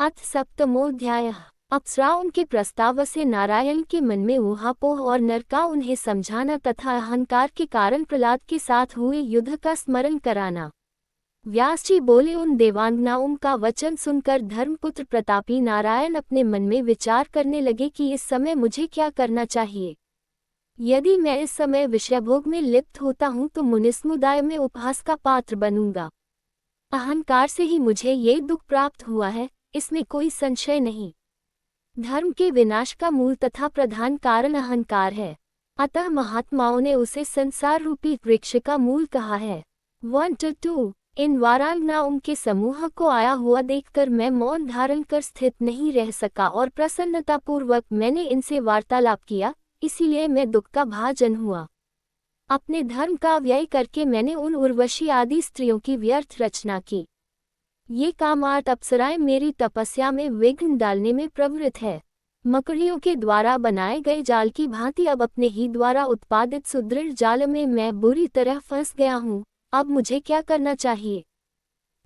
अथ सप्तमोऽध्यायः। अप्सराओं के प्रस्ताव से नारायण के मन में ऊहापोह और नर का उन्हें समझाना तथा अहंकार के कारण प्रहलाद के साथ हुए युद्ध का स्मरण कराना। व्यास जी बोले, उन देवांगनाओं का वचन सुनकर धर्मपुत्र प्रतापी नारायण अपने मन में विचार करने लगे कि इस समय मुझे क्या करना चाहिए। यदि मैं इस समय विषयभोग में लिप्त होता हूँ तो मुनिसमुदाय में उपहास का पात्र बनूंगा। अहंकार से ही मुझे ये दुख प्राप्त हुआ है, इसमें कोई संशय नहीं। धर्म के विनाश का मूल तथा प्रधान कारण अहंकार है, अतः महात्माओं ने उसे संसार रूपी वृक्ष का मूल कहा है। 1-2 इन वारांगनाओं के समूह को आया हुआ देखकर मैं मौन धारण कर स्थित नहीं रह सका और प्रसन्नतापूर्वक मैंने इनसे वार्तालाप किया, इसीलिए मैं दुख का भाजन हुआ। अपने धर्म का व्यय करके मैंने उन उर्वशी आदि स्त्रियों की व्यर्थ रचना की। ये कामार्त अप्सराएं मेरी तपस्या में विघ्न डालने में प्रवृत्त है। मकड़ियों के द्वारा बनाए गए जाल की भांति अब अपने ही द्वारा उत्पादित सुदृढ़ जाल में मैं बुरी तरह फंस गया हूँ। अब मुझे क्या करना चाहिए?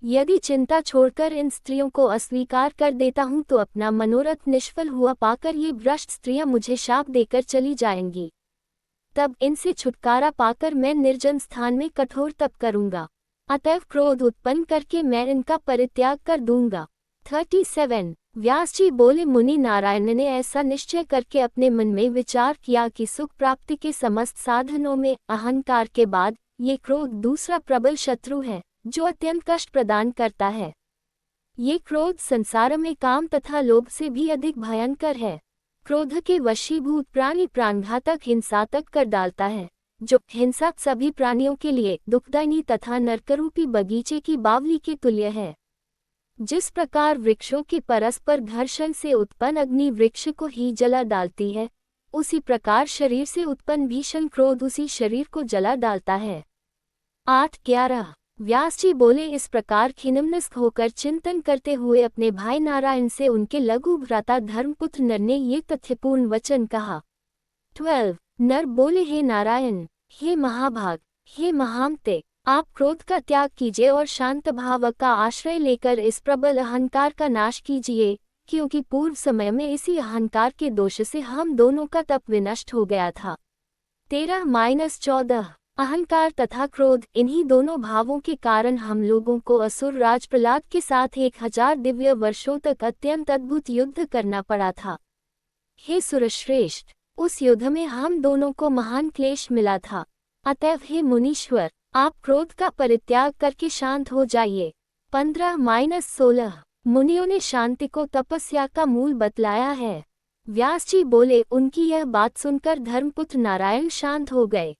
यदि चिंता छोड़कर इन स्त्रियों को अस्वीकार कर देता हूँ तो अपना मनोरथ निष्फल हुआ पाकर ये भ्रष्ट स्त्रियां मुझे शाप देकर चली जाएंगी। तब इनसे छुटकारा पाकर मैं निर्जन स्थान में कठोर तप करूंगा, अतएव क्रोध उत्पन्न करके मैं इनका परित्याग कर दूंगा। 37 व्यास जी बोले, मुनि नारायण ने ऐसा निश्चय करके अपने मन में विचार किया कि सुख प्राप्ति के समस्त साधनों में अहंकार के बाद ये क्रोध दूसरा प्रबल शत्रु है जो अत्यंत कष्ट प्रदान करता है। ये क्रोध संसार में काम तथा लोभ से भी अधिक भयंकर है। क्रोध के वशीभूत प्राणी प्राणघातक हिंसा तक कर डालता है, जो हिंसा सभी प्राणियों के लिए दुखदायिनी तथा नरकरूपी बगीचे की बावली के तुल्य है। जिस प्रकार वृक्षों के परस्पर घर्षण से उत्पन्न अग्नि वृक्ष को ही जला डालती है, उसी प्रकार शरीर से उत्पन्न भीषण क्रोध उसी शरीर को जला डालता है। 8-11 व्यास जी बोले, इस प्रकार खिन्नमनस्क होकर चिंतन करते हुए अपने भाई नारायण से उनके लघु भ्राता धर्मपुत्र नर ने ये तथ्यपूर्ण वचन कहा। 12 नर बोले, हे नारायण, हे महाभाग, हे महामते, आप क्रोध का त्याग कीजिए और शांत भाव का आश्रय लेकर इस प्रबल अहंकार का नाश कीजिए, क्योंकि पूर्व समय में इसी अहंकार के दोष से हम दोनों का तप विनष्ट हो गया था। 13-14 अहंकार तथा क्रोध, इन्हीं दोनों भावों के कारण हम लोगों को असुर राज प्रहलाद के साथ 1000 दिव्य वर्षों तक अत्यंत अद्भुत युद्ध करना पड़ा था। हे सुरश्रेष्ठ, उस युद्ध में हम दोनों को महान क्लेश मिला था। अतएव हे मुनीश्वर, आप क्रोध का परित्याग करके शांत हो जाइए। 15-16 मुनियों ने शांति को तपस्या का मूल बतलाया है। व्यास जी बोले, उनकी यह बात सुनकर धर्मपुत्र नारायण शांत हो गए।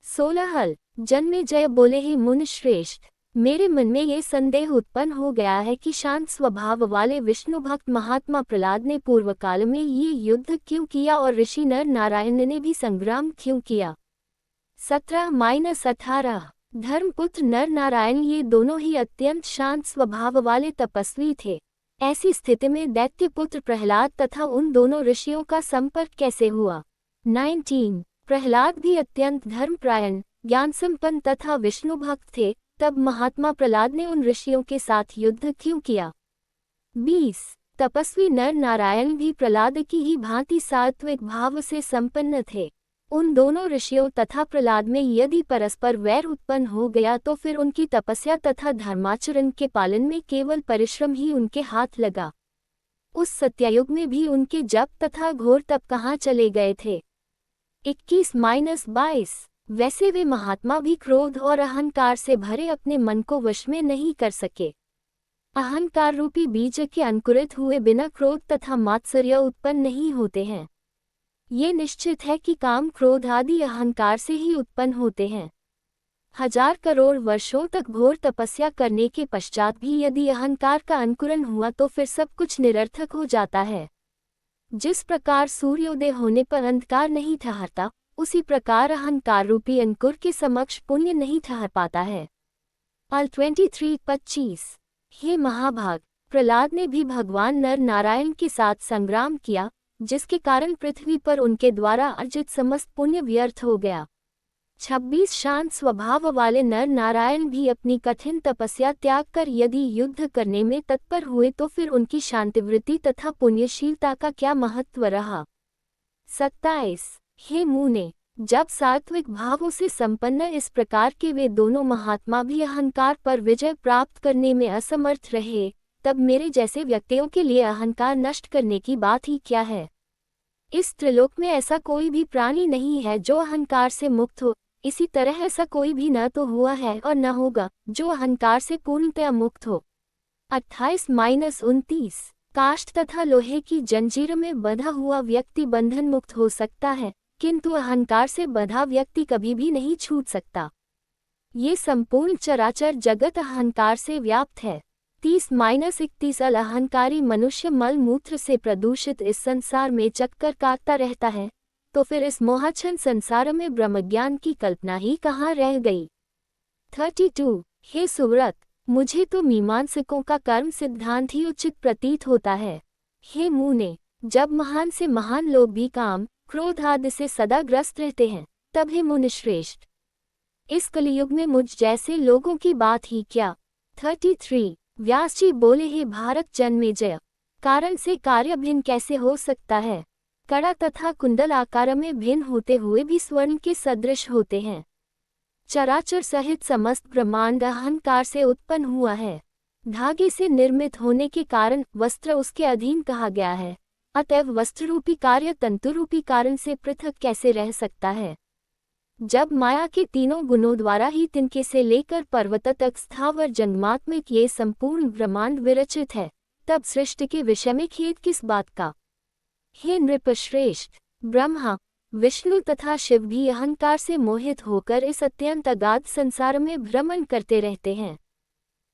16 जन्मेजय बोले, हे मुनिश्रेष्ठ, मेरे मन में ये संदेह उत्पन्न हो गया है कि शांत स्वभाव वाले विष्णु भक्त महात्मा प्रहलाद ने पूर्व काल में ये युद्ध क्यों किया और ऋषि नर नारायण ने भी संग्राम क्यों किया। 17-18 धर्मपुत्र नर नारायण ये दोनों ही अत्यंत शांत स्वभाव वाले तपस्वी थे। ऐसी स्थिति में दैत्यपुत्र प्रहलाद तथा उन दोनों ऋषियों का संपर्क कैसे हुआ। 19 प्रहलाद भी अत्यंत धर्मपरायण, ज्ञान संपन्न तथा विष्णु भक्त थे, तब महात्मा प्रहलाद ने उन ऋषियों के साथ युद्ध क्यों किया। 20 तपस्वी नर नारायण भी प्रहलाद की ही भांति सात्विक भाव से संपन्न थे। उन दोनों ऋषियों तथा प्रहलाद में यदि परस्पर वैर उत्पन्न हो गया तो फिर उनकी तपस्या तथा धर्माचरण के पालन में केवल परिश्रम ही उनके हाथ लगा। उस सत्ययुग में भी उनके जप तथा घोर तप कहाँ चले गए थे। 21-22 वैसे वे महात्मा भी क्रोध और अहंकार से भरे अपने मन को वश में नहीं कर सके। अहंकार रूपी बीज के अंकुरित हुए बिना क्रोध तथा मात्सर्य उत्पन्न नहीं होते हैं। ये निश्चित है कि काम क्रोध आदि अहंकार से ही उत्पन्न होते हैं। 1000 करोड़ वर्षों तक घोर तपस्या करने के पश्चात भी यदि अहंकार का अंकुरन हुआ तो फिर सब कुछ निरर्थक हो जाता है। जिस प्रकार सूर्योदय होने पर अंधकार नहीं ठहरता, उसी प्रकार अहंकार रूपी अंकुर के समक्ष पुण्य नहीं ठहर पाता है। 23-25 हे महाभाग, प्रहलाद ने भी भगवान नर नारायण के साथ संग्राम किया, जिसके कारण पृथ्वी पर उनके द्वारा अर्जित समस्त पुण्य व्यर्थ हो गया। 26 शांत स्वभाव वाले नर नारायण भी अपनी कठिन तपस्या त्याग कर यदि युद्ध करने में तत्पर हुए तो फिर उनकी शांतिवृत्ति तथा पुण्यशीलता का क्या महत्व रहा। 27 हे मुने, जब सात्विक भावों से संपन्न इस प्रकार के वे दोनों महात्मा भी अहंकार पर विजय प्राप्त करने में असमर्थ रहे, तब मेरे जैसे व्यक्तियों के लिए अहंकार नष्ट करने की बात ही क्या है। इस त्रिलोक में ऐसा कोई भी प्राणी नहीं है जो अहंकार से मुक्त हो, इसी तरह ऐसा कोई भी न तो हुआ है और न होगा जो अहंकार से पूर्णतया मुक्त हो। 28-29 काष्ठ तथा लोहे की जंजीर में बंधा हुआ व्यक्ति बंधन मुक्त हो सकता है, किंतु अहंकार से बंधा व्यक्ति कभी भी नहीं छूट सकता। ये संपूर्ण चराचर जगत अहंकार से व्याप्त है। 30-31 अहंकारी मनुष्य मल मूत्र से प्रदूषित इस संसार में चक्कर काटता रहता है, तो फिर इस मोहाच्छन्न संसार में ब्रह्मज्ञान की कल्पना ही कहाँ रह गई। 32 हे सुव्रत, मुझे तो मीमांसकों का कर्म सिद्धांत ही उचित प्रतीत होता है। हे मुने, जब महान से महान लोग भी काम क्रोध आदि से सदा ग्रस्त रहते हैं, तब हे मुनिश्रेष्ठ, इस कलियुग में मुझ जैसे लोगों की बात ही क्या। 33 व्यास जी बोले, हे भारत जन्मेजय, कारण से कार्य भिन्न कैसे हो सकता है। कड़ा तथा कुंडल आकार में भिन्न होते हुए भी स्वर्ण के सदृश होते हैं। चराचर सहित समस्त ब्रह्मांड अहंकार से उत्पन्न हुआ है। धागे से निर्मित होने के कारण वस्त्र उसके अधीन कहा गया है, अतएव वस्त्ररूपी कार्य तंतुरूपी कारण से पृथक कैसे रह सकता है। जब माया के तीनों गुणों द्वारा ही तिनके से लेकर पर्वत तक स्थावर जंगमात्मिक ये संपूर्ण ब्रह्मांड विरचित है, तब सृष्टि के विषय में खेद किस बात का। हे नृपश्रेष्ठ, ब्रह्मा विष्णु तथा शिव भी अहंकार से मोहित होकर इस अत्यंत अगाध संसार में भ्रमण करते रहते हैं।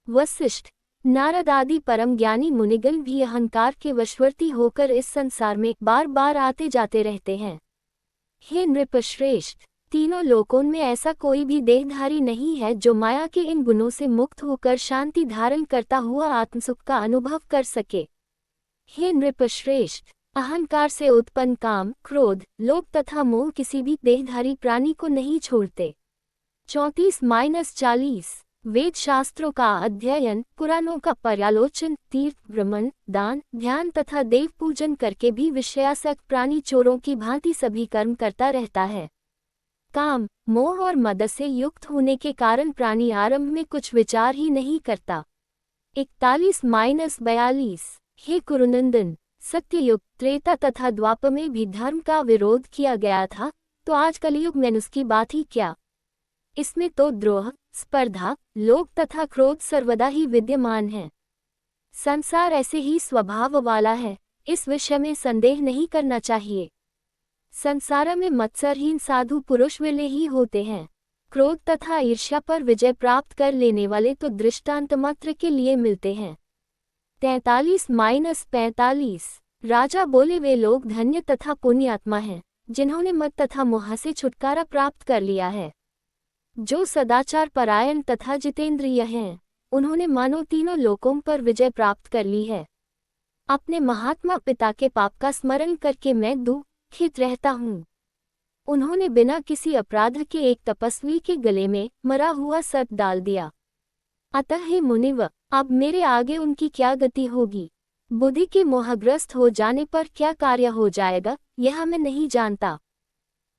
वशिष्ठ नारद आदि परम ज्ञानी मुनिगण भी अहंकार के वशवर्ती होकर इस संसार में बार बार आते जाते रहते हैं। हे नृपश्रेष्ठ, तीनों लोकों में ऐसा कोई भी देहधारी नहीं है जो माया के इन गुणों से मुक्त होकर शांति धारण करता हुआ आत्मसुख का अनुभव कर सके। हे नृपश्रेष्ठ, अहंकार से उत्पन्न काम क्रोध लोभ तथा मोह किसी भी देहधारी प्राणी को नहीं छोड़ते। 34-40 वेद शास्त्रों का अध्ययन, पुराणों का पर्यालोचन, तीर्थ भ्रमण, दान ध्यान तथा देव पूजन करके भी विषयासक्त प्राणी चोरों की भांति सभी कर्म करता रहता है। काम मोह और मद से युक्त होने के कारण प्राणी आरंभ में कुछ विचार ही नहीं करता। 41-42 हे कुरुनंदन, सत्ययुग त्रेता तथा द्वापर में भी धर्म का विरोध किया गया था, तो आज कलयुग में उसकी बात ही क्या। इसमें तो द्रोह स्पर्धा लोभ तथा क्रोध सर्वदा ही विद्यमान है। संसार ऐसे ही स्वभाव वाला है, इस विषय में संदेह नहीं करना चाहिए। संसार में मत्सरहीन साधु पुरुष विरले ही होते हैं। क्रोध तथा ईर्ष्या पर विजय प्राप्त कर लेने वाले तो दृष्टांत मात्र के लिए मिलते हैं। 43-45 राजा बोले, वे लोग धन्य तथा पुण्यात्मा हैं जिन्होंने मद तथा मोह से छुटकारा प्राप्त कर लिया है। जो सदाचार परायण तथा जितेंद्रिय हैं, उन्होंने मानो तीनों लोकों पर विजय प्राप्त कर ली है। अपने महात्मा पिता के पाप का स्मरण करके मैं दुखित रहता हूँ। उन्होंने बिना किसी अपराध के एक तपस्वी के गले में मरा हुआ सर्प डाल दिया। अतः हे मुनिव, अब मेरे आगे उनकी क्या गति होगी। बुद्धि के मोहग्रस्त हो जाने पर क्या कार्य हो जाएगा, यह मैं नहीं जानता।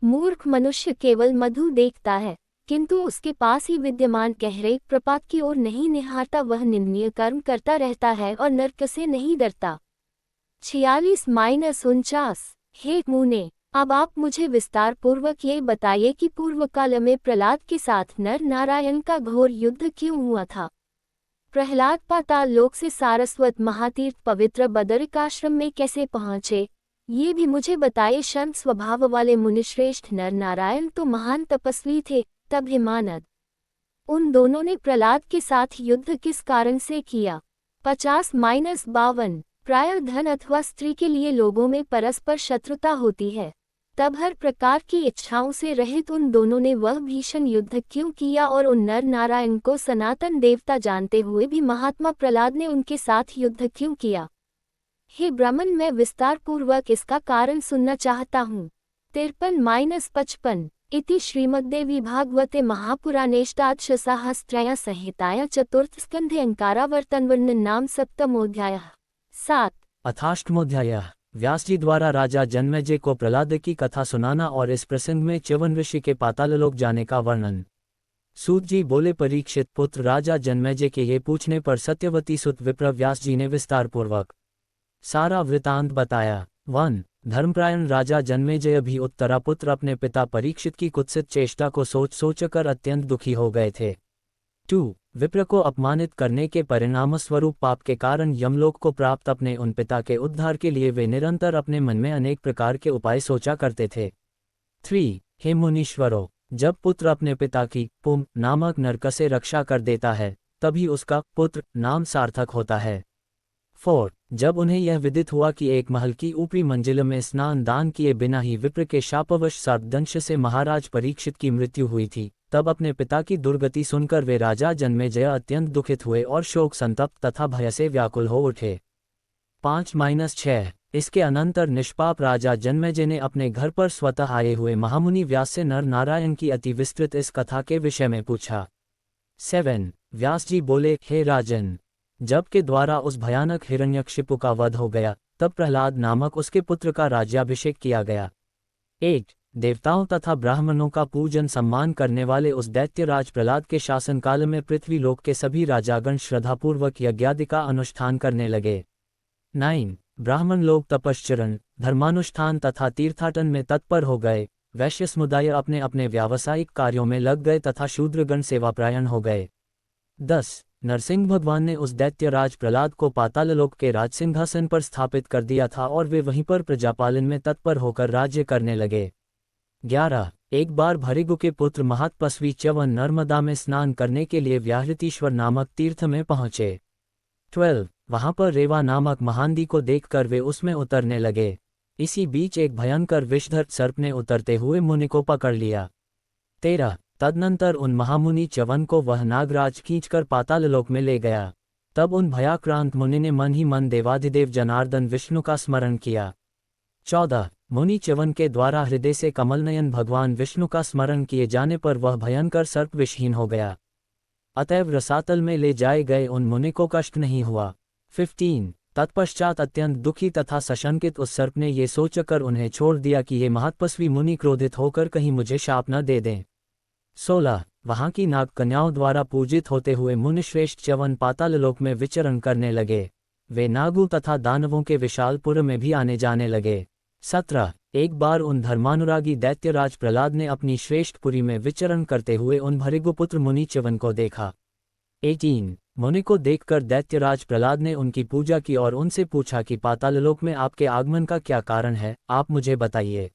मूर्ख मनुष्य केवल मधु देखता है, किंतु उसके पास ही विद्यमान गहरे प्रपात की ओर नहीं निहारता। वह निंदनीय कर्म करता रहता है और नरक से नहीं डरता। 46-49 हे मुने, अब आप मुझे विस्तार पूर्वक ये बताइए कि पूर्व काल में प्रहलाद के साथ नर नारायण का घोर युद्ध क्यों हुआ था। प्रहलाद पाताल लोक से सारस्वत महातीर्थ पवित्र बदरिकाश्रम में कैसे पहुँचे, ये भी मुझे बताइए। शांत स्वभाव वाले मुनिश्रेष्ठ नर नारायण तो महान तपस्वी थे, तब हिमानद उन दोनों ने प्रहलाद के साथ युद्ध किस कारण से किया। 50-52 प्रायः धन अथवा स्त्री के लिए लोगों में परस्पर शत्रुता होती है, तब हर प्रकार की इच्छाओं से रहित उन दोनों ने वह भीषण युद्ध क्यों किया और उन नर नारायण को सनातन देवता जानते हुए भी महात्मा प्रहलाद ने उनके साथ युद्ध क्यों किया। हे ब्राह्मण, मैं विस्तार पूर्वक इसका कारण सुनना चाहता हूँ। 53-55 इति श्रीमद्देवी भागवते महापुराणेष्टादशसाहस्रया संहिताया चतुर्थस्कन्धे अंकारावर्तनवर्णन नाम सप्तमोऽध्यायः। 7। अथाष्टमोऽध्यायः। व्यास जी द्वारा राजा जन्मेजय को प्रहलाद की कथा सुनाना और इस प्रसंग में च्यवन ऋषि के पाताललोक जाने का वर्णन। सूत जी बोले, परीक्षित पुत्र राजा जन्मेजय के ये पूछने पर सत्यवती सुत विप्र व्यास जी ने विस्तारपूर्वक सारा वृतांत बताया। 1। धर्मप्रायण राजा जन्मेजय भी उत्तरापुत्र अपने पिता परीक्षित की कुत्सित चेष्टा को सोचकर अत्यंत दुखी हो गए थे। 2। विप्र को अपमानित करने के परिणामस्वरूप पाप के कारण यमलोक को प्राप्त अपने उन पिता के उद्धार के लिए वे निरंतर अपने मन में अनेक प्रकार के उपाय सोचा करते थे। 3। हे मुनीश्वरों, जब पुत्र अपने पिता की पुम नामक नरक से रक्षा कर देता है तभी उसका पुत्र नाम सार्थक होता है। 4। जब उन्हें यह विदित हुआ कि एक महल की ऊपरी मंजिल में स्नान दान किए बिना ही विप्र के शापवश सर्पदंश से महाराज परीक्षित की मृत्यु हुई थी, तब अपने पिता की दुर्गति सुनकर वे राजा जन्मेजय अत्यंत दुखित हुए और शोक संतप्त तथा भय से व्याकुल हो उठे। 5-6 इसके अनंतर निष्पाप राजा जन्मेजय ने अपने घर पर स्वतः आए हुए महामुनि व्यास से नर नारायण की अति विस्तृत इस कथा के विषय में पूछा। 7। व्यास जी बोले, हे राजन, जब के द्वारा उस भयानक हिरण्यकशिपु का वध हो गया तब प्रहलाद नामक उसके पुत्र का राज्याभिषेक किया गया। 8। देवताओं तथा ब्राह्मणों का पूजन सम्मान करने वाले उस दैत्यराज प्रहलाद के शासनकाल में पृथ्वी लोक के सभी राजागण श्रद्धापूर्वक यज्ञादि का अनुष्ठान करने लगे। 9। ब्राह्मण लोग तपश्चरण, धर्मानुष्ठान तथा तीर्थाटन में तत्पर हो गए। वैश्य समुदाय अपने अपने व्यावसायिक कार्यों में लग गए तथा शूद्रगण सेवापरायण हो गए। 10। नरसिंह भगवान ने उस दैत्यराज प्रहलाद को पाताललोक के राजसिंहासन पर स्थापित कर दिया था और वे वहीं पर प्रजापालन में तत्पर होकर राज्य करने लगे। 11। एक बार भृगु के पुत्र महातपस्वी च्यवन नर्मदा में स्नान करने के लिए व्याहृतीश्वर नामक तीर्थ में पहुंचे। 12। वहां पर रेवा नामक महानदी को देखकर वे उसमें उतरने लगे। इसी बीच एक भयंकर विषधर सर्प ने उतरते हुए मुनि को पकड़ लिया। 13। तदनंतर उन महामुनि च्यवन को वह नागराज खींचकर पाताललोक में ले गया। तब उन भयाक्रांत मुनि ने मन ही मन देवाधिदेव जनार्दन विष्णु का स्मरण किया। 14। मुनि च्यवन के द्वारा हृदय से कमलनयन भगवान विष्णु का स्मरण किए जाने पर वह भयंकर सर्प विषहीन हो गया। अतएव रसातल में ले जाए गए उन मुनि को कष्ट नहीं हुआ। 15। तत्पश्चात अत्यंत दुखी तथा सशंकित उस सर्प ने ये सोचकर उन्हें छोड़ दिया कि ये महातपस्वी मुनि क्रोधित होकर कहीं मुझे शाप न दे दें। 16। वहां की नाग कन्याओं द्वारा पूजित होते हुए मुनिश्रेष्ठ च्यवन पाताललोक में विचरण करने लगे। वे नागों तथा दानवों के विशालपुर में भी आने जाने लगे। 17। एक बार उन धर्मानुरागी दैत्यराज प्रहलाद ने अपनी श्रेष्ठ पुरी में विचरण करते हुए उन भृगुपुत्र मुनि च्यवन को देखा। 18। मुनि को देखकर दैत्यराज प्रहलाद ने उनकी पूजा की और उनसे पूछा कि पाताललोक में आपके आगमन का क्या कारण है, आप मुझे बताइए।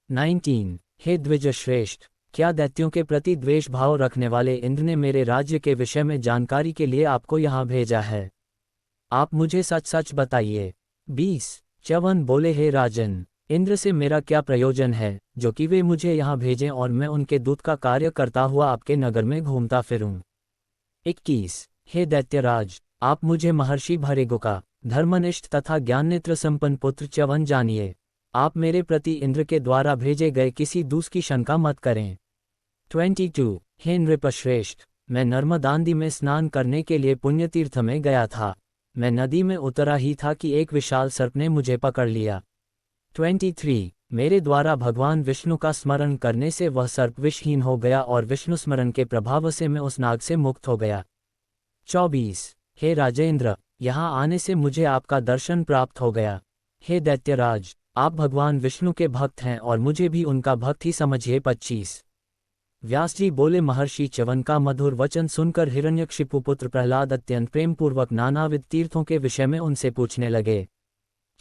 19। हे द्विज श्रेष्ठ, क्या दैत्यों के प्रति द्वेष भाव रखने वाले इंद्र ने मेरे राज्य के विषय में जानकारी के लिए आपको यहाँ भेजा है? आप मुझे सच सच बताइए। 20। च्यवन बोले, हे राजन, इंद्र से मेरा क्या प्रयोजन है जो कि वे मुझे यहाँ भेजें और मैं उनके दूत का कार्य करता हुआ आपके नगर में घूमता फिरूं। 21। हे दैत्यराज, आप मुझे महर्षि भृगु का धर्मनिष्ठ तथा ज्ञाननेत्र संपन्न पुत्र च्यवन जानिए। आप मेरे प्रति इंद्र के द्वारा भेजे गए किसी दूत की शंका मत करें। 22। हे नृपश्रेष्ठ, मैं नर्मदानदी में स्नान करने के लिए पुण्यतीर्थ में गया था। मैं नदी में उतरा ही था कि एक विशाल सर्प ने मुझे पकड़ लिया। 23। मेरे द्वारा भगवान विष्णु का स्मरण करने से वह सर्प विषहीन हो गया और विष्णु स्मरण के प्रभाव से मैं उस नाग से मुक्त हो गया। 24। हे राजेंद्र, यहाँ आने से मुझे आपका दर्शन प्राप्त हो गया। हे दैत्यराज, आप भगवान विष्णु के भक्त हैं और मुझे भी उनका भक्त ही समझिए। 25। व्यास जी बोले, महर्षि च्यवन का मधुर वचन सुनकर हिरण्यकशिपु पुत्र प्रहलाद अत्यंत प्रेमपूर्वक नानाविध तीर्थों के विषय में उनसे पूछने लगे।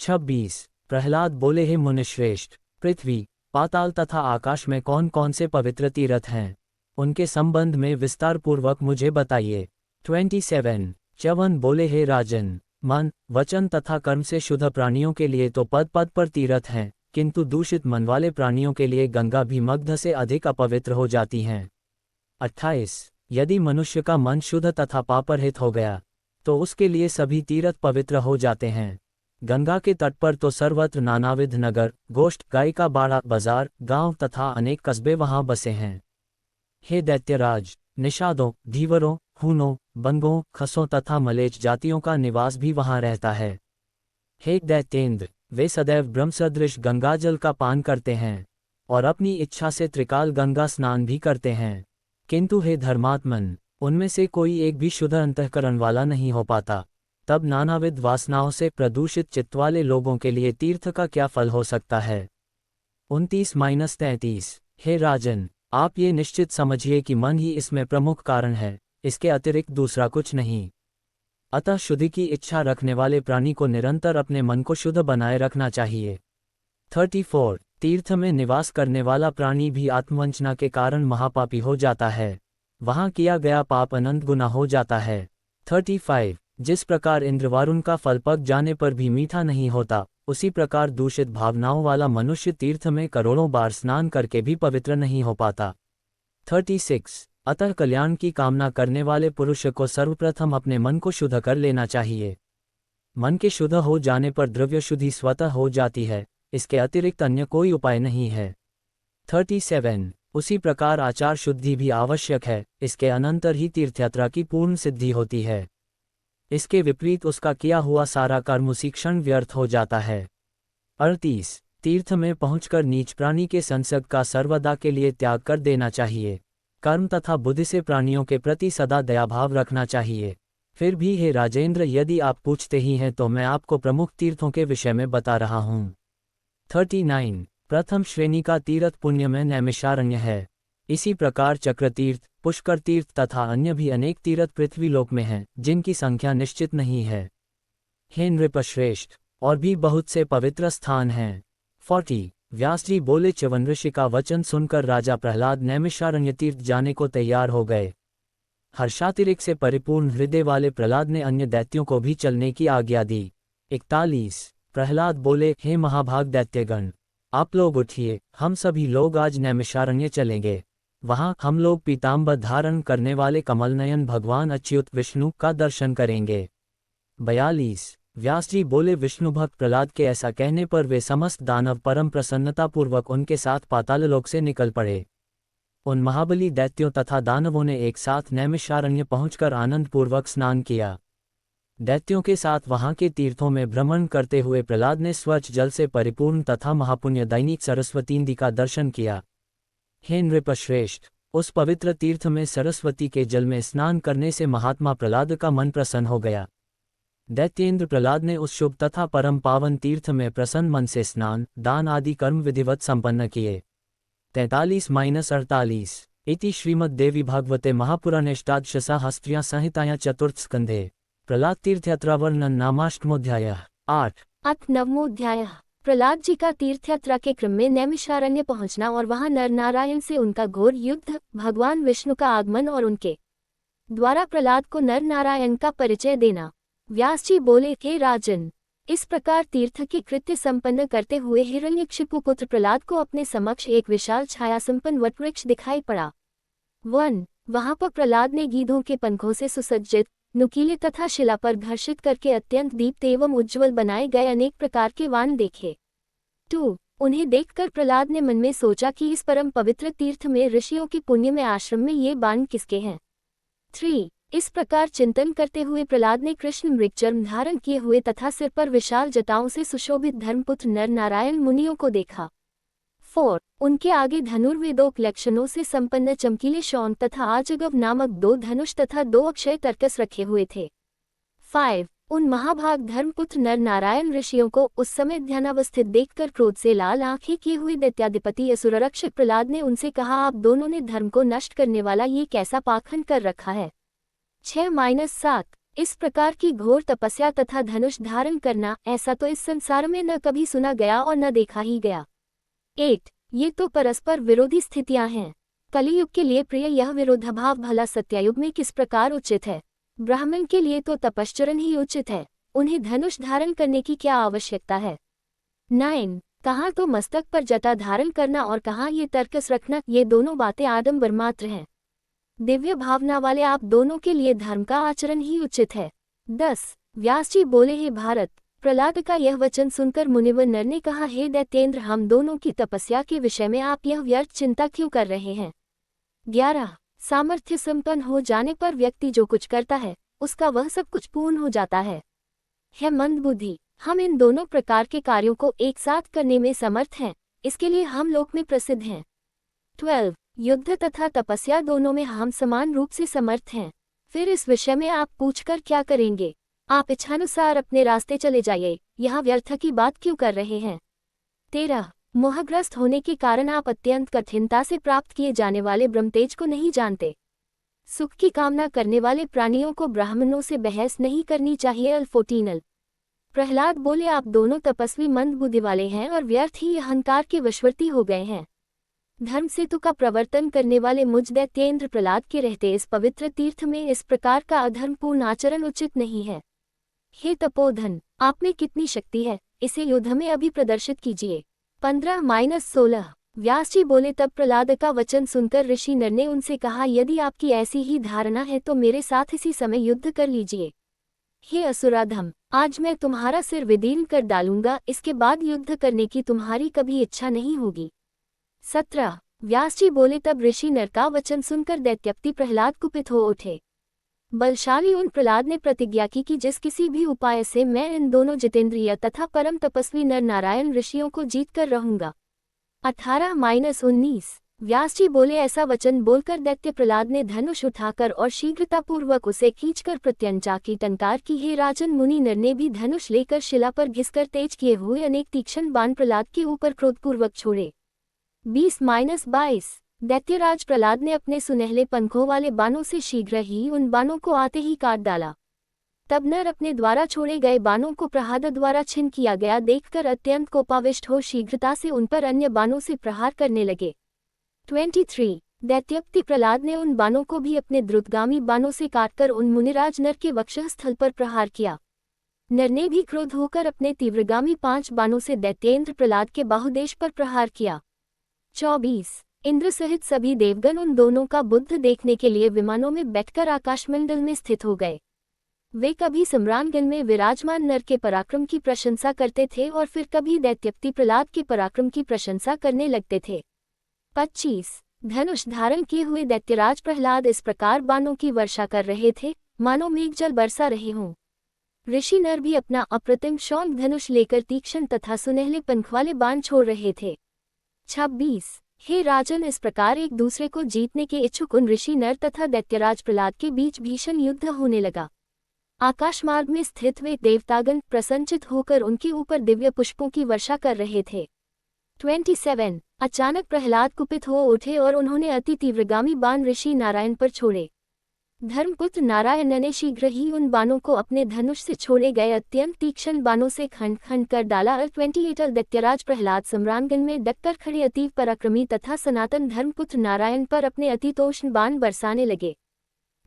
26। प्रहलाद बोले, हे मुनिश्रेष्ठ, पृथ्वी, पाताल तथा आकाश में कौन कौन से पवित्र तीर्थ हैं, उनके संबंध में विस्तार पूर्वक मुझे बताइए। 27। च्यवन बोले, हे राजन, मन, वचन तथा कर्म से शुद्ध प्राणियों के लिए तो पद पद पर तीर्थ हैं, किंतु दूषित मन वाले प्राणियों के लिए गंगा भी मगध से अधिक अपवित्र हो जाती हैं। 28। यदि मनुष्य का मन शुद्ध तथा पापरहित हो गया तो उसके लिए सभी तीर्थ पवित्र हो जाते हैं। गंगा के तट पर तो सर्वत्र नानाविध नगर, गोष्ठ, गाय का बाड़ा, बाजार, गांव तथा अनेक कस्बे वहां बसे हैं। हे दैत्यराज, निषादों, धीवरों, हूनों, बंगों, खसों तथा मलेच जातियों का निवास भी वहां रहता है। हे दैत्येंद्र, वे सदैव ब्रह्मसदृश गंगाजल का पान करते हैं और अपनी इच्छा से त्रिकाल गंगा स्नान भी करते हैं। किंतु हे धर्मात्मन, उनमें से कोई एक भी शुद्ध अंतःकरण वाला नहीं हो पाता। तब नानाविध वासनाओं से प्रदूषित चित्त वाले लोगों के लिए तीर्थ का क्या फल हो सकता है। 29-33। हे राजन, आप ये निश्चित समझिए कि मन ही इसमें प्रमुख कारण है, इसके अतिरिक्त दूसरा कुछ नहीं। अतः शुद्धि की इच्छा रखने वाले प्राणी को निरंतर अपने मन को शुद्ध बनाए रखना चाहिए। 34। तीर्थ में निवास करने वाला प्राणी भी आत्मवंचना के कारण महापापी हो जाता है। वहां किया गया पाप अनंत गुना हो जाता है। 35। जिस प्रकार इंद्र वारुण का फल पक जाने पर भी मीठा नहीं होता, उसी प्रकार दूषित भावनाओं वाला मनुष्य तीर्थ में करोड़ों बार स्नान करके भी पवित्र नहीं हो पाता। 36। अतः कल्याण की कामना करने वाले पुरुष को सर्वप्रथम अपने मन को शुद्ध कर लेना चाहिए। मन के शुद्ध हो जाने पर द्रव्य शुद्धि स्वतः हो जाती है, इसके अतिरिक्त अन्य कोई उपाय नहीं है। 37। उसी प्रकार आचार शुद्धि भी आवश्यक है, इसके अनंतर ही तीर्थयात्रा की पूर्ण सिद्धि होती है। इसके विपरीत उसका किया हुआ सारा कर्म उसी क्षण व्यर्थ हो जाता है। 38। तीर्थ में पहुंचकर नीच प्राणी के संसर्ग का सर्वदा के लिए त्याग कर देना चाहिए। कर्म तथा बुद्धि से प्राणियों के प्रति सदा दयाभाव रखना चाहिए। फिर भी हे राजेंद्र, यदि आप पूछते ही हैं तो मैं आपको प्रमुख तीर्थों के विषय में बता रहा हूँ। 39। प्रथम श्रेणी का तीर्थ पुण्य में नैमिषारण्य है। इसी प्रकार चक्रतीर्थ, पुष्कर तीर्थ तथा अन्य भी अनेक तीर्थ पृथ्वीलोक में हैं, जिनकी संख्या निश्चित नहीं है। हे नृपश्रेष्ठ, और भी बहुत से पवित्र स्थान हैं। 40। व्यास जी बोले, च्यवन ऋषि का वचन सुनकर राजा प्रहलाद नैमिषारण्य तीर्थ जाने को तैयार हो गए। हर्षातिरेक से परिपूर्ण हृदय वाले प्रहलाद ने अन्य दैत्यों को भी चलने की आज्ञा दी। 41। प्रहलाद बोले, हे महाभाग दैत्यगण, आप लोग उठिए, हम सभी लोग आज नैमिषारण्य चलेंगे। वहां हम लोग पीताम्बर धारण करने वाले कमलनयन भगवान अच्युत विष्णु का दर्शन करेंगे। 42। व्यास जी बोले, विष्णु भक्त प्रहलाद के ऐसा कहने पर वे समस्त दानव परम प्रसन्नतापूर्वक उनके साथ पाताललोक से निकल पड़े। उन महाबली दैत्यों तथा दानवों ने एक साथ नैमिषारण्य पहुंचकर आनंदपूर्वक स्नान किया। दैत्यों के साथ वहां के तीर्थों में भ्रमण करते हुए प्रहलाद ने स्वच्छ जल से परिपूर्ण तथा महापुण्यदायिनी सरस्वती नदी का दर्शन किया। हे नृपश्रेष्ठ, उस पवित्र तीर्थ में सरस्वती के जल में स्नान करने से महात्मा प्रहलाद का मन प्रसन्न हो गया। दैत्येंद्र प्रहलाद ने उस शुभ तथा परम पावन तीर्थ में प्रसन्न मन से स्नान, दान आदि कर्म विधिवत संपन्न किए। 43-48। इति श्रीमद्देवी भागवते महापुराणेष्टादशसाहस्र्यां संहितायां चतुर्थ स्कंधे प्रहलाद तीर्थयात्रा वर्णन नामाष्टमोऽध्यायः। 8। अथ नवमोऽध्यायः। प्रहलाद जी का तीर्थयात्रा के क्रम में नैमिषारण्य पहुंचना और वहां नर नारायण से उनका घोर युद्ध, भगवान विष्णु का आगमन और उनके द्वारा प्रहलाद को नर नारायण का परिचय देना। व्यास जी बोले, हे राजन, इस प्रकार तीर्थ के कृत्य संपन्न करते हुए हिरण्यकशिपु पुत्र प्रहलाद को अपने समक्ष एक विशाल छाया संपन्न वटवृक्ष दिखाई पड़ा। 1। वहां पर प्रहलाद ने गीधों के पंखों से सुसज्जित, नुकीले तथा शिला पर घर्षित करके अत्यंत दीप्त एवं उज्ज्वल बनाए गए अनेक प्रकार के वाण देखे। 2। उन्हें देखकर प्रहलाद ने मन में सोचा कि इस परम पवित्र तीर्थ में ऋषियों के पुण्य में आश्रम में ये बाण किसके हैं। 3। इस प्रकार चिंतन करते हुए प्रहलाद ने कृष्ण मृगचर्म धारण किए हुए तथा सिर पर विशाल जटाओं से सुशोभित धर्मपुत्र नर नारायण मुनियों को देखा। 4। उनके आगे धनुर्वेदोक लक्षणों से संपन्न चमकीले शौन तथा आजगव नामक 2 धनुष तथा 2 अक्षय तर्कस रखे हुए थे। 5। उन महाभाग धर्मपुत्र नर नारायण ऋषियों को उस समय ध्यानावस्थित देखकर क्रोध से लाल आंखें किए हुए दैत्याधिपति असुररक्षक प्रहलाद ने उनसे कहा, आप दोनों ने धर्म को नष्ट करने वाला ये कैसा पाखंड कर रखा है। 6-7। इस प्रकार की घोर तपस्या तथा धनुष धारण करना, ऐसा तो इस संसार में न कभी सुना गया और न देखा ही गया। 8। ये तो परस्पर विरोधी स्थितियां हैं। कलियुग के लिए प्रिय यह विरोधाभाव भला सत्यायुग में किस प्रकार उचित है। ब्राह्मण के लिए तो तपश्चरण ही उचित है, उन्हें धनुष धारण करने की क्या आवश्यकता है। 9। कहाँ तो मस्तक पर जटा धारण करना और कहाँ ये तर्कस रखना, ये दोनों बातें आडंबर मात्र हैं। दिव्य भावना वाले आप दोनों के लिए धर्म का आचरण ही उचित है। 10। व्यास जी बोले, हे भारत, प्रहलाद का यह वचन सुनकर मुनिवर नर ने कहा, हे दैत्येंद्र, हम दोनों की तपस्या के विषय में आप यह व्यर्थ चिंता क्यों कर रहे हैं। 11 सामर्थ्य संपन्न हो जाने पर व्यक्ति जो कुछ करता है उसका वह सब कुछ पूर्ण हो जाता है। मंदबुद्धि, हम इन दोनों प्रकार के कार्यों को एक साथ करने में समर्थ हैं, इसके लिए हम लोक में प्रसिद्ध हैं। 12 युद्ध तथा तपस्या दोनों में हम समान रूप से समर्थ हैं। फिर इस विषय में आप पूछकर क्या करेंगे। आप इच्छानुसार अपने रास्ते चले जाइए, यहाँ व्यर्थ की बात क्यों कर रहे हैं। 13 मोहग्रस्त होने के कारण आप अत्यंत कठिनता से प्राप्त किए जाने वाले ब्रह्मतेज को नहीं जानते। सुख की कामना करने वाले प्राणियों को ब्राह्मणों से बहस नहीं करनी चाहिए। 14 प्रहलाद बोले, आप दोनों तपस्वी मंद बुद्धि वाले हैं और व्यर्थ ही अहंकार के वशवर्ती हो गए हैं। धर्म सेतु का प्रवर्तन करने वाले मुझ दैत्येंद्र प्रहलाद के रहते इस पवित्र तीर्थ में इस प्रकार का अधर्मपूर्ण आचरण उचित नहीं है। हे तपोधन, आप में कितनी शक्ति है, इसे युद्ध में अभी प्रदर्शित कीजिए। 15-16 व्यास जी बोले, तब प्रहलाद का वचन सुनकर ऋषि नर ने उनसे कहा, यदि आपकी ऐसी ही धारणा है तो मेरे साथ इसी समय युद्ध कर लीजिए। हे असुराधम, आज मैं तुम्हारा सिर विदीर्ण कर डालूंगा, इसके बाद युद्ध करने की तुम्हारी कभी इच्छा नहीं होगी। 17 व्यास जी बोले, तब ऋषि नर का वचन सुनकर दैत्यपति प्रहलाद कुपित हो उठे। बलशाली उन प्रहलाद ने प्रतिज्ञा की कि जिस किसी भी उपाय से मैं इन दोनों जितेंद्रिय तथा परम तपस्वी नर नारायण ऋषियों को जीत कर रहूंगा। 18-19 व्यास जी बोले, ऐसा वचन बोलकर दैत्य प्रहलाद ने धनुष उठाकर और शीघ्रतापूर्वक उसे खींचकर प्रत्यंचा की टंकार की। हे राजन, मुनि नर ने भी धनुष लेकर शिला पर घिसकर तेज किए हुए अनेक तीक्ष्ण बाण प्रहलाद के ऊपर क्रोधपूर्वक छोड़े। 20-22 दैत्यराज प्रहलाद ने अपने सुनहले पंखों वाले बाणों से शीघ्र ही उन बाणों को आते ही काट डाला। तब नर अपने द्वारा छोड़े गए बाणों को प्रहलाद द्वारा छिन्न किया गया देखकर अत्यंत कोपाविष्ट हो शीघ्रता से उन पर अन्य बाणों से प्रहार करने लगे। 23 दैत्यपति प्रहलाद ने उन बाणों को भी अपने द्रुतगामी बाणों से काटकर उन मुनिराज नर के वक्षस्थल पर प्रहार किया। नर ने भी क्रोध होकर अपने तीव्रगामी 5 बाणों से दैत्येंद्र प्रहलाद के बाहुदेश पर प्रहार किया। 24 इंद्र सहित सभी देवगण उन दोनों का बुद्ध देखने के लिए विमानों में बैठकर आकाशमंडल में स्थित हो गए। वे कभी सम्रानगण में विराजमान नर के पराक्रम की प्रशंसा करते थे और फिर कभी दैत्यपति प्रहलाद के पराक्रम की प्रशंसा करने लगते थे। 25 धनुष धारण किए हुए दैत्यराज प्रहलाद इस प्रकार बाणों की वर्षा कर रहे थे मानो मेघजल बरसा रहे हों। ऋषि नर भी अपना अप्रतिम शौंक धनुष लेकर तीक्ष्ण तथा सुनहले पंख वाले बाण छोड़ रहे थे। 26 हे राजन, इस प्रकार एक दूसरे को जीतने के इच्छुक उन ऋषि नर तथा दैत्यराज प्रहलाद के बीच भीषण युद्ध होने लगा। आकाशमार्ग में स्थित वे देवतागण प्रसन्नचित होकर उनके ऊपर दिव्य पुष्पों की वर्षा कर रहे थे। 27 अचानक प्रहलाद कुपित हो उठे और उन्होंने अति तीव्रगामी बाण ऋषि नारायण पर छोड़े। धर्मपुत्र नारायण ने शीघ्र ही उन बाणों को अपने धनुष से छोड़े गए अत्यंत तीक्ष्ण बाणों से खंड खंड कर डाला। 28 दैत्यराज प्रहलाद सम्रानगण में डटकर खड़े अतीव पराक्रमी तथा सनातन धर्मपुत्र नारायण पर अपने अतितोष्ण बाण बरसाने लगे।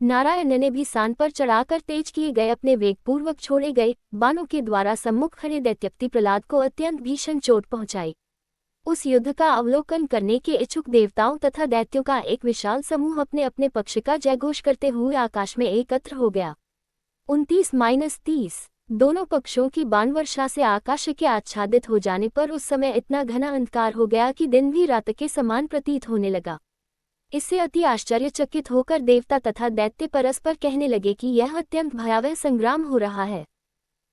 नारायण ने भी सान पर चढ़ाकर तेज किए गए अपने वेगपूर्वक छोड़े गए बाणों के द्वारा सम्मुख खड़े दैत्यपति प्रहलाद को अत्यंत भीषण चोट पहुंचाई। उस युद्ध का अवलोकन करने के इच्छुक देवताओं तथा दैत्यों का एक विशाल समूह अपने अपने पक्ष का जयघोष करते हुए आकाश में एकत्र हो गया। 29-30 दोनों पक्षों की बाण वर्षा से आकाश के आच्छादित हो जाने पर उस समय इतना घना अंधकार हो गया कि दिन भी रात के समान प्रतीत होने लगा। इससे अति आश्चर्यचकित होकर देवता तथा दैत्य परस्पर कहने लगे कि यह अत्यंत भयावह संग्राम हो रहा है।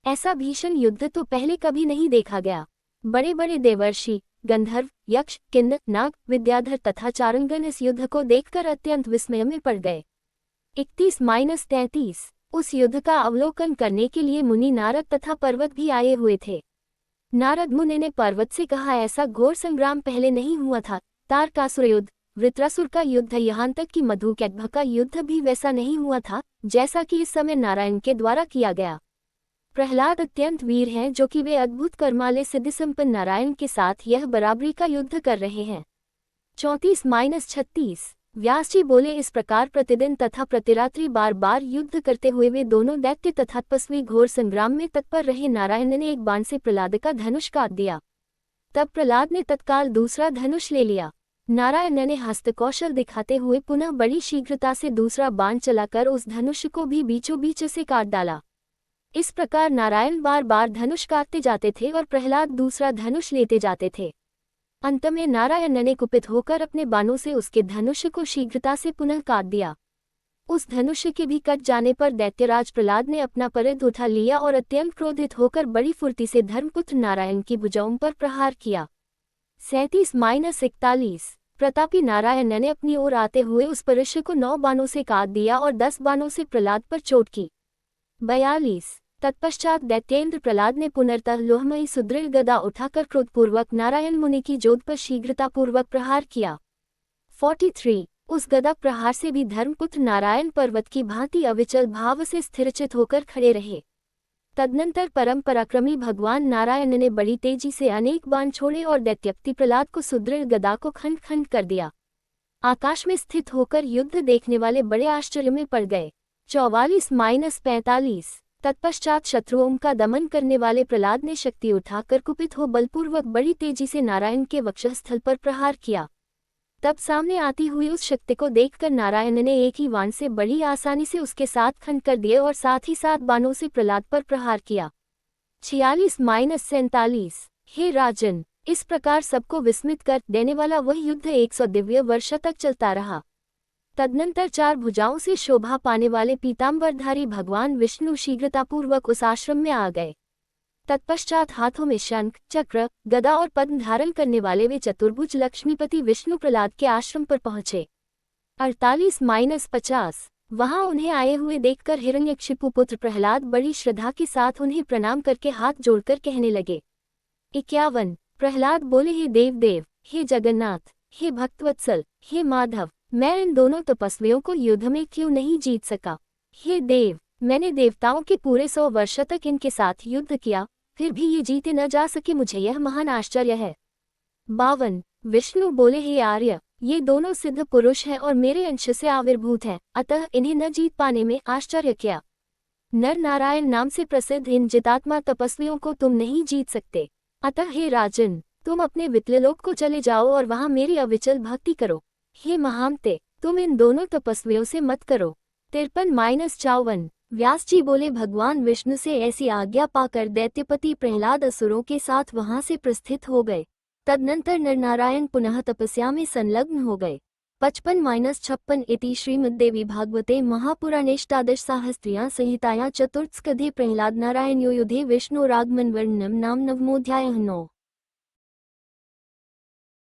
ऐसा भीषण युद्ध तो पहले कभी नहीं देखा गया। बड़े बड़े देवर्षि, गंधर्व, यक्ष, किन्नर, नाग, विद्याधर तथा चारणगण इस युद्ध को देखकर अत्यंत विस्मय में पड़ गए। 31-33 उस युद्ध का अवलोकन करने के लिए मुनि नारद तथा पर्वत भी आए हुए थे। नारद मुनि ने पर्वत से कहा, ऐसा घोर संग्राम पहले नहीं हुआ था। तारकासुर युद्ध, वृत्रासुर का युद्ध, यहाँ तक कि मधुकैटभ का युद्ध भी वैसा नहीं हुआ था जैसा कि इस समय नारायण के द्वारा किया गया। प्रहलाद अत्यंत वीर हैं जो कि वे अद्भुत कर्माले सिद्धि संपन्न नारायण के साथ यह बराबरी का युद्ध कर रहे हैं। 34-36 व्यास जी बोले, इस प्रकार प्रतिदिन तथा प्रतिरात्रि बार बार युद्ध करते हुए वे दोनों दैत्य तथा तपस्वी घोर संग्राम में तत्पर रहे। नारायण ने एक बाण से प्रहलाद का धनुष काट दिया। तब प्रहलाद ने तत्काल दूसरा धनुष ले लिया। नारायण ने हस्तकौशल दिखाते हुए पुनः बड़ी शीघ्रता से दूसरा बाण चलाकर उस धनुष को भी बीचों बीच से काट डाला। इस प्रकार नारायण बार बार धनुष काटते जाते थे और प्रहलाद दूसरा धनुष लेते जाते थे। अंत में नारायण ने कुपित होकर अपने बाणों से उसके धनुष को शीघ्रता से पुनः काट दिया। उस धनुष के भी कट जाने पर दैत्यराज प्रहलाद ने अपना परिध उठा लिया और अत्यंत क्रोधित होकर बड़ी फुर्ती से धर्मपुत्र नारायण की भुजाओं पर प्रहार किया। 37-41 प्रतापी नारायण ने अपनी ओर आते हुए उस पुरुष को 9 बाणों से काट दिया और 10 बाणों से प्रहलाद पर चोट की। 42 तत्पश्चात दैत्येंद्र प्रहलाद ने पुनर्तः लोहमयी सुदृढ़ गदा उठाकर क्रोधपूर्वक नारायण मुनि की जोध पर शीघ्रतापूर्वक प्रहार किया। 43 उस गदा प्रहार से भी धर्मपुत्र नारायण पर्वत की भांति अविचल भाव से स्थिरचित होकर खड़े रहे। तदनंतर परम पराक्रमी भगवान नारायण ने बड़ी तेजी से अनेक बाण छोड़े और दैत्यपति प्रहलाद को सुदृढ़ गदा को खंड खंड कर दिया। आकाश में स्थित होकर युद्ध देखने वाले बड़े आश्चर्य में पड़ गए। 44-45 तत्पश्चात शत्रुओं का दमन करने वाले प्रहलाद ने शक्ति उठाकर कुपित हो बलपूर्वक बड़ी तेजी से नारायण के वक्षस्थल पर प्रहार किया। तब सामने आती हुई उस शक्ति को देखकर नारायण ने एक ही बाण से बड़ी आसानी से उसके 7 खंड कर दिए और साथ ही 7 बाणों से प्रहलाद पर प्रहार किया। 46-47 हे राजन, इस प्रकार सबको विस्मित कर देने वाला वह युद्ध 100 दिव्य वर्ष तक चलता रहा। तदनंतर 4 भुजाओं से शोभा पाने वाले पीतांबरधारी भगवान विष्णु शीघ्रतापूर्वक उस आश्रम में आ गए। तत्पश्चात हाथों में शंख, चक्र, गदा और पद्म धारण करने वाले वे चतुर्भुज लक्ष्मीपति विष्णु प्रहलाद के आश्रम पर पहुंचे। 48-50 वहां उन्हें आए हुए देखकर हिरण्यकशिपु पुत्र प्रहलाद बड़ी श्रद्धा के साथ उन्हें प्रणाम करके हाथ जोड़कर कहने लगे। 51 प्रहलाद बोले, हे देव, हे जगन्नाथ, हे भक्तवत्सल, हे माधव, मैं इन दोनों तपस्वियों को युद्ध में क्यों नहीं जीत सका। हे देव, मैंने देवताओं के पूरे 100 वर्ष तक इनके साथ युद्ध किया, फिर भी ये जीते न जा सके, मुझे यह महान आश्चर्य है। 52 विष्णु बोले, हे आर्य, ये दोनों सिद्ध पुरुष हैं और मेरे अंश से आविर्भूत हैं, अतः इन्हें न जीत पाने में आश्चर्य क्या। नर नारायण नाम से प्रसिद्ध इन जितात्मा तपस्वियों को तुम नहीं जीत सकते, अतः हे राजन, तुम अपने वितललोक को चले जाओ और वहां मेरी अविचल भक्ति करो। हे महामते, तुम इन दोनों तपस्वियों से मत करो। 53-54 व्यास जी बोले, भगवान विष्णु से ऐसी आज्ञा पाकर दैत्यपति प्रहलाद असुरों के साथ वहां से प्रस्थित हो गए। तदनंतर नरनारायण पुनः तपस्या में संलग्न हो गए। 55-56 इति श्रीमद्देवी भागवते महापुराणेष्टादश साहस्त्रियां संहितायां चतुर्थस्कंधे प्रहलाद नारायण युधे विष्णोरागमन वर्णनम नाम नवमोऽध्यायः।